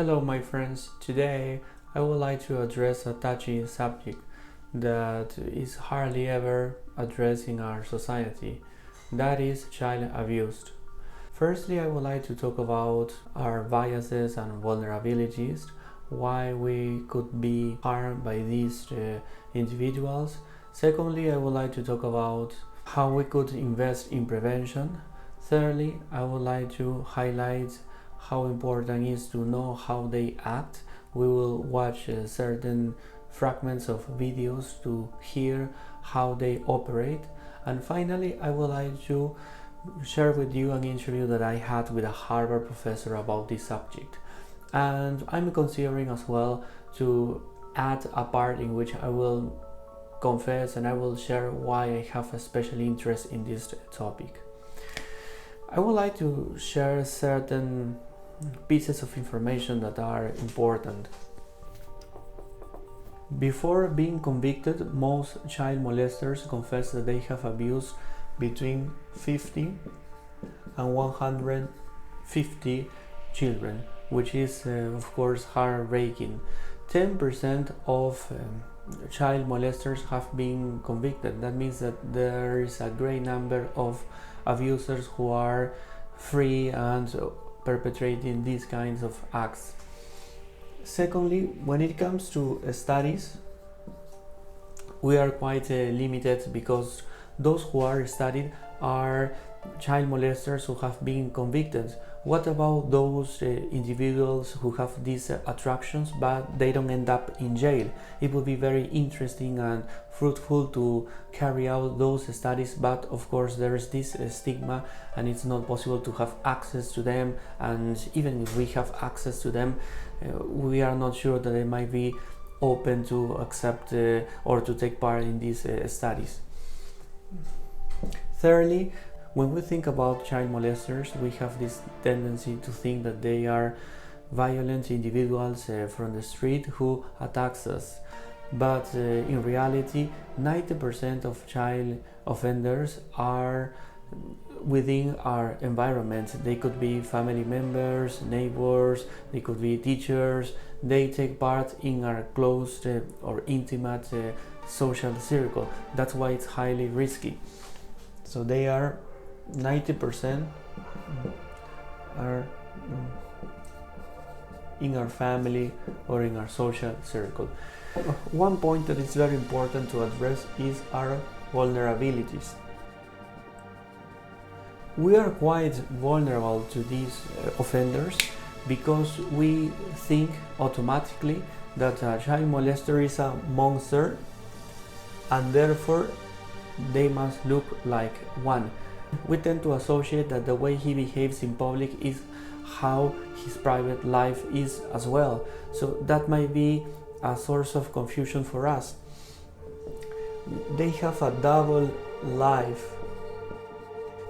Hello my friends, today I would like to address a touchy subject that is hardly ever addressed in our society, that is child abuse. Firstly, I would like to talk about our biases and vulnerabilities, why we could be harmed by these individuals. Secondly, I would like to talk about how we could invest in prevention. Thirdly, I would like to highlight how important it is to know how they act. We will watch certain fragments of videos to hear how they operate. And finally, I would like to share with you an interview that I had with a Harvard professor about this subject. And I'm considering as well to add a part in which I will confess and I will share why I have a special interest in this topic. I would like to share certain pieces of information that are important. Before being convicted, most child molesters confess that they have abused between 50 and 150 children, which is of course heartbreaking. 10% of child molesters have been convicted. That means that there is a great number of abusers who are free and perpetrating these kinds of acts. Secondly, when it comes to studies, we are quite limited because those who are studied are child molesters who have been convicted. What about those individuals who have these attractions but they don't end up in jail? It would be very interesting and fruitful to carry out those studies, but of course there is this stigma and it's not possible to have access to them, and even if we have access to them, we are not sure that they might be open to accept or to take part in these studies. Thirdly, when we think about child molesters, we have this tendency to think that they are violent individuals from the street who attacks us. But in reality, 90% of child offenders are within our environment. They could be family members, neighbors, they could be teachers. They take part in our close or intimate social circle. That's why it's highly risky. So they are 90% are in our family or in our social circle. One point that is very important to address is our vulnerabilities. We are quite vulnerable to these offenders because we think automatically that a child molester is a monster and therefore they must look like one. We tend to associate that the way he behaves in public is how his private life is as well. So that might be a source of confusion for us. They have a double life.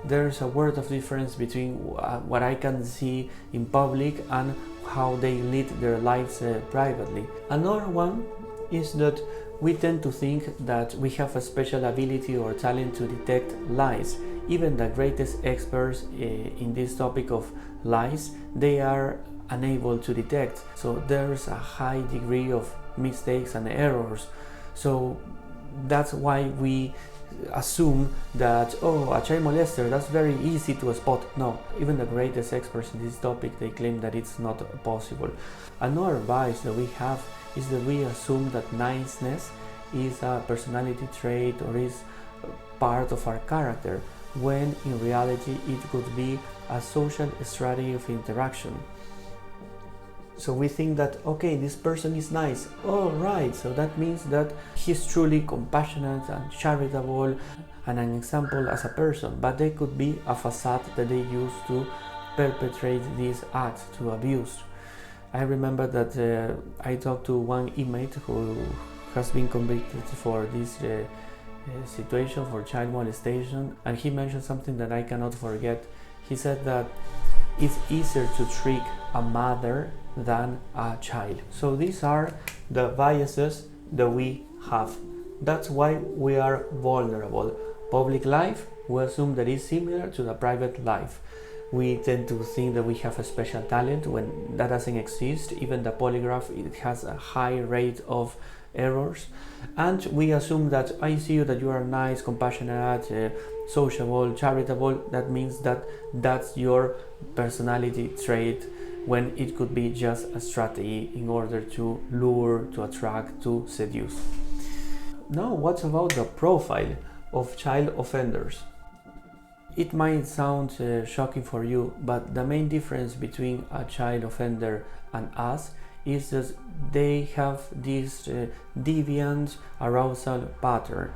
There's a world of difference between what I can see in public and how they lead their lives privately. Another one is that we tend to think that we have a special ability or talent to detect lies. Even the greatest experts in this topic of lies, they are unable to detect. So there's a high degree of mistakes and errors. So that's why we assume that, oh, a child molester, that's very easy to spot. No, even the greatest experts in this topic, they claim that it's not possible. Another bias that we have is that we assume that niceness is a personality trait or is part of our character, when in reality it could be a social strategy of interaction. So we think that, okay, this person is nice. Oh, right, so that means that he's truly compassionate and charitable and an example as a person, but they could be a facade that they use to perpetrate these acts, to abuse. I remember that I talked to one inmate who has been convicted for this situation, for child molestation, and he mentioned something that I cannot forget. He said that it's easier to trick a mother than a child. So these are the biases that we have. That's why we are vulnerable. Public life, we assume that is similar to the private life. We tend to think that we have a special talent when that doesn't exist. Even the polygraph, it has a high rate of errors, and we assume that I see you that you are nice, compassionate, sociable, charitable. That means that that's your personality trait, when it could be just a strategy in order to lure, to attract, to seduce. Now, what about the profile of child offenders? It might sound shocking for you, but the main difference between a child offender and us is that they have this deviant arousal pattern.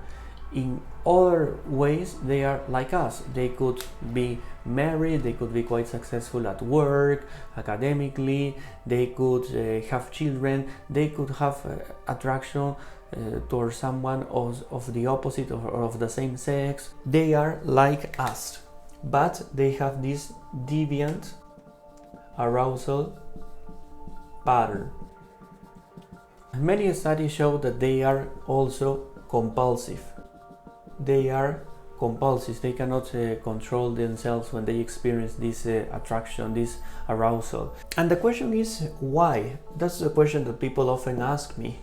In other ways, they are like us. They could be married, they could be quite successful at work, academically, they could have children, they could have attraction towards someone of the opposite or of the same sex. They are like us, but they have this deviant arousal pattern. Many studies show that they are also compulsive. They are compulsive. They cannot control themselves when they experience this attraction, this arousal. And the question is why? That's the question that people often ask me.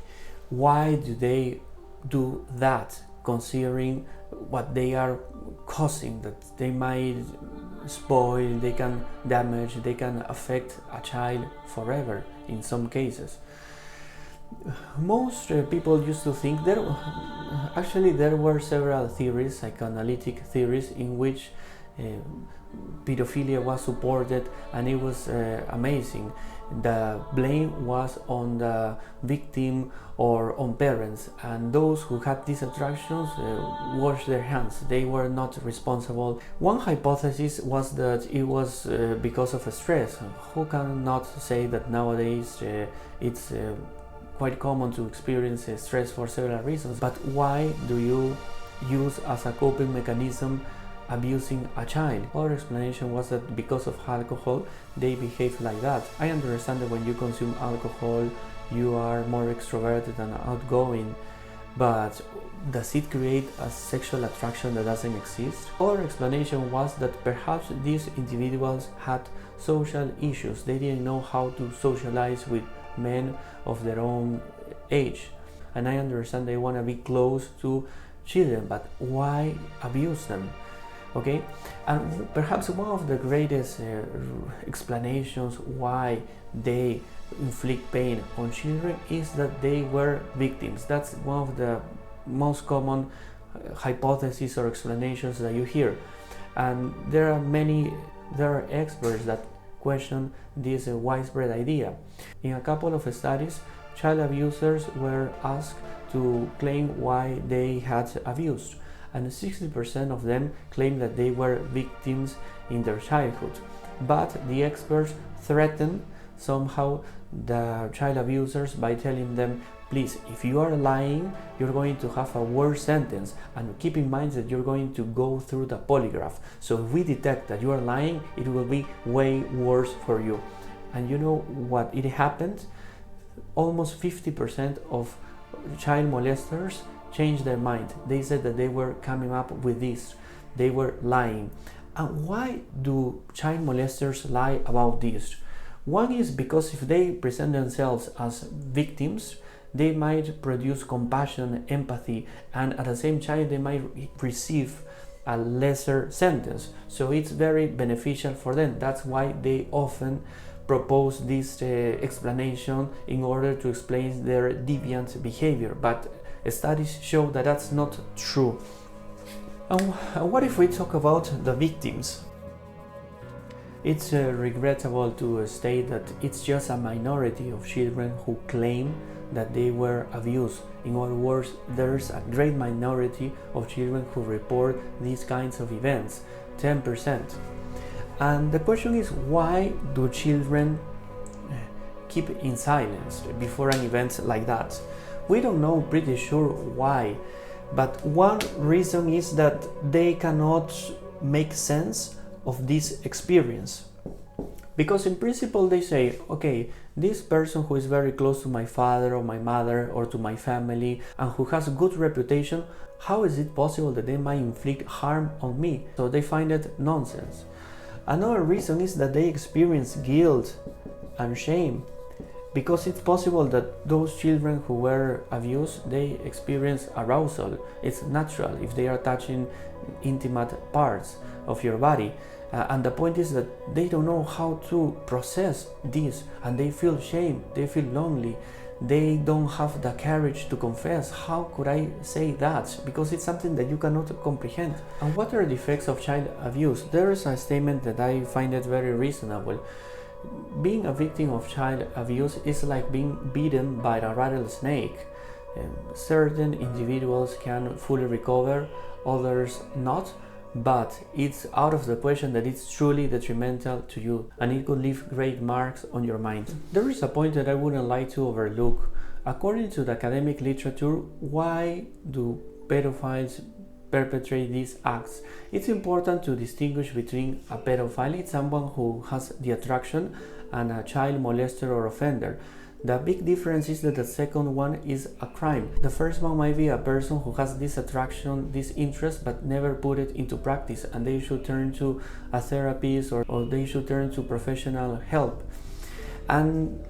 Why do they do that, considering what they are causing, that they might spoil, they can damage, they can affect a child forever in some cases? Most people used to think there were several theories, psychoanalytic theories, in which pedophilia was supported, and it was amazing. The blame was on the victim or on parents, and those who had these attractions washed their hands. They were not responsible. One hypothesis was that it was because of stress. Who cannot say that nowadays it's quite common to experience stress for several reasons? But why do you use as a coping mechanism abusing a child? Our explanation was that because of alcohol they behave like that. I understand that when you consume alcohol you are more extroverted and outgoing, but does it create a sexual attraction that doesn't exist? Our explanation was that perhaps these individuals had social issues. They didn't know how to socialize with men of their own age, and I understand they want to be close to children, but why abuse them? Okay, and perhaps one of the greatest explanations why they inflict pain on children is that they were victims. That's one of the most common hypotheses or explanations that you hear, and there are experts that question this widespread idea. In a couple of studies, child abusers were asked to claim why they had abused, and 60% of them claimed that they were victims in their childhood. But the experts threatened somehow the child abusers by telling them, please, if you are lying, you're going to have a worse sentence, and keep in mind that you're going to go through the polygraph. So if we detect that you are lying, it will be way worse for you. And you know what it happened? Almost 50% of child molesters changed their mind. They said that they were coming up with this. They were lying. And why do child molesters lie about this? One is because if they present themselves as victims, they might produce compassion, empathy, and at the same time they might receive a lesser sentence. So it's very beneficial for them. That's why they often propose this explanation in order to explain their deviant behavior. But studies show that that's not true. And what if we talk about the victims? It's regrettable to state that it's just a minority of children who claim that they were abused. In other words, there's a great minority of children who report these kinds of events, 10%. And the question is, why do children keep in silence before an event like that? We don't know pretty sure why, but one reason is that they cannot make sense of this experience. Because in principle they say, okay, this person who is very close to my father or my mother or to my family and who has a good reputation, how is it possible that they might inflict harm on me? So they find it nonsense. Another reason is that they experience guilt and shame, because it's possible that those children who were abused, they experience arousal. It's natural if they are touching intimate parts of your body. And the point is that they don't know how to process this, and they feel shame, they feel lonely, they don't have the courage to confess. How could I say that? Because it's something that you cannot comprehend. And what are the effects of child abuse? There is a statement that I find it very reasonable. Being a victim of child abuse is like being bitten by a rattlesnake. Certain individuals can fully recover, others not, but it's out of the question that it's truly detrimental to you, and it could leave great marks on your mind. There is a point that I wouldn't like to overlook. According to the academic literature, why do pedophiles perpetrate these acts? It's important to distinguish between a pedophile, it's someone who has the attraction, and a child molester or offender. The big difference is that the second one is a crime. The first one might be a person who has this attraction, this interest, but never put it into practice, and they should turn to a therapist or they should turn to professional help. And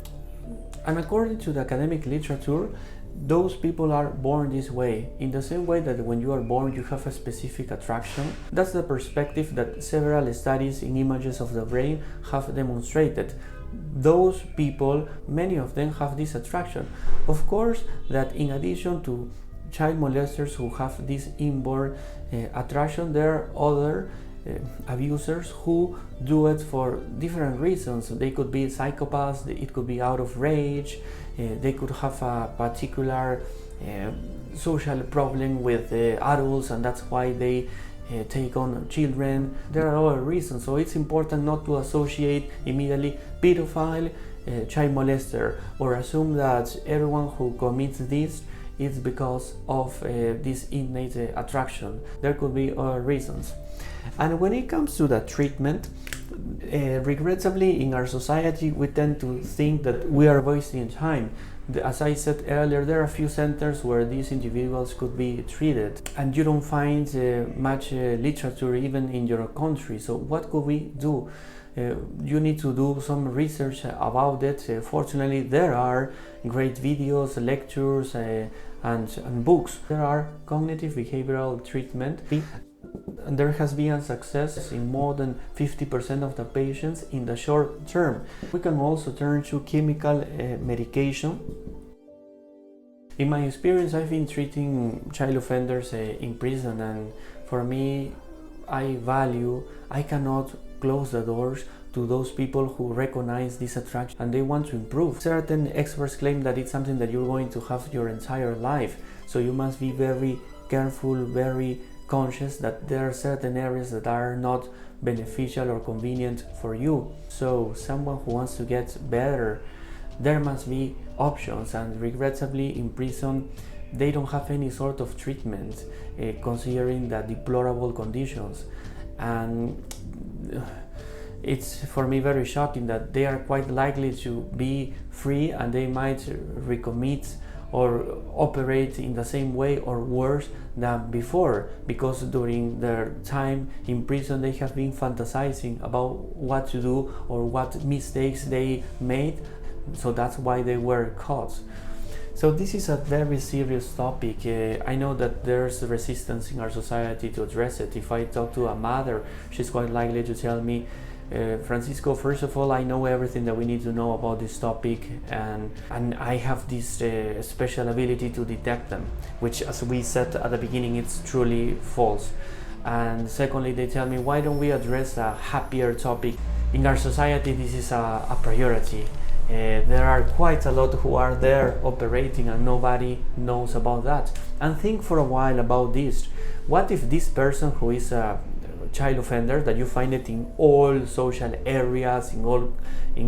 according to the academic literature, those people are born this way, in the same way that when you are born you have a specific attraction. That's the perspective that several studies in images of the brain have demonstrated. Those people, many of them have this attraction. Of course, that in addition to child molesters who have this inborn attraction, there are other abusers who do it for different reasons. They could be psychopaths, it could be out of rage, they could have a particular social problem with adults, and that's why they take on children. There are other reasons, so it's important not to associate immediately pedophile, child molester, or assume that everyone who commits this is because of this innate attraction. There could be other reasons. And when it comes to the treatment, regrettably in our society we tend to think that we are wasting time. As I said earlier, there are a few centers where these individuals could be treated, and you don't find much literature even in your country. So what could we do? You need to do some research about it. Fortunately, there are great videos, lectures, and books. There are cognitive behavioral treatment. And there has been a success in more than 50% of the patients in the short term. We can also turn to chemical medication. In my experience, I've been treating child offenders in prison, and for me, I cannot close the doors to those people who recognize this attraction and they want to improve. Certain experts claim that it's something that you're going to have your entire life, so you must be very careful, very conscious that there are certain areas that are not beneficial or convenient for you. So someone who wants to get better, there must be options, and regrettably in prison they don't have any sort of treatment considering the deplorable conditions. And it's for me very shocking that they are quite likely to be free and they might recommit or operate in the same way or worse than before, because during their time in prison they have been fantasizing about what to do or what mistakes they made, so that's why they were caught. So this is a very serious topic. I know that there's resistance in our society to address it. If I talk to a mother, she's quite likely to tell me, Francisco, first of all, I know everything that we need to know about this topic, and I have this special ability to detect them, which, as we said at the beginning, it's truly false. And secondly, they tell me, why don't we address a happier topic? In our society, this is a priority. There are quite a lot who are there operating and nobody knows about that. And think for a while about this. What if this person who is a child offender, that you find it in all social areas, in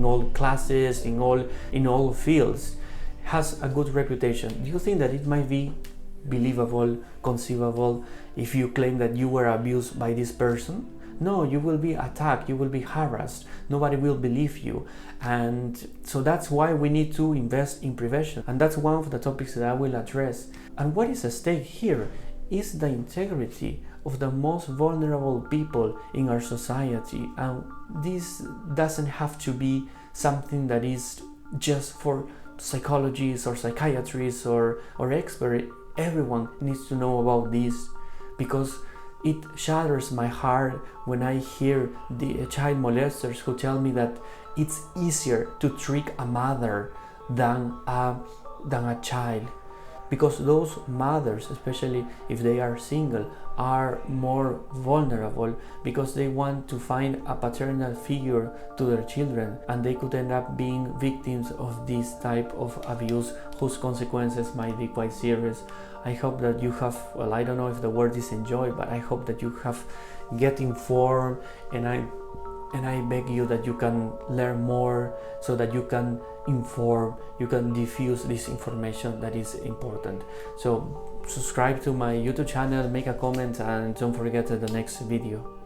all classes, in all fields, has a good reputation? Do you think that it might be believable, conceivable, if you claim that you were abused by this person? No, you will be attacked, you will be harassed, nobody will believe you. And so that's why we need to invest in prevention, and that's one of the topics that I will address. And what is at stake here is the integrity of the most vulnerable people in our society, and this doesn't have to be something that is just for psychologists or psychiatrists or experts. Everyone needs to know about this, because it shatters my heart when I hear the child molesters who tell me that it's easier to trick a mother than a child, because those mothers, especially if they are single, are more vulnerable because they want to find a paternal figure to their children, and they could end up being victims of this type of abuse whose consequences might be quite serious. I hope that you have, well, I don't know if the word is enjoy, but I hope that you have get informed, and I beg you that you can learn more so that you can inform, you can diffuse this information that is important. So subscribe to my YouTube channel, make a comment, and don't forget the next video.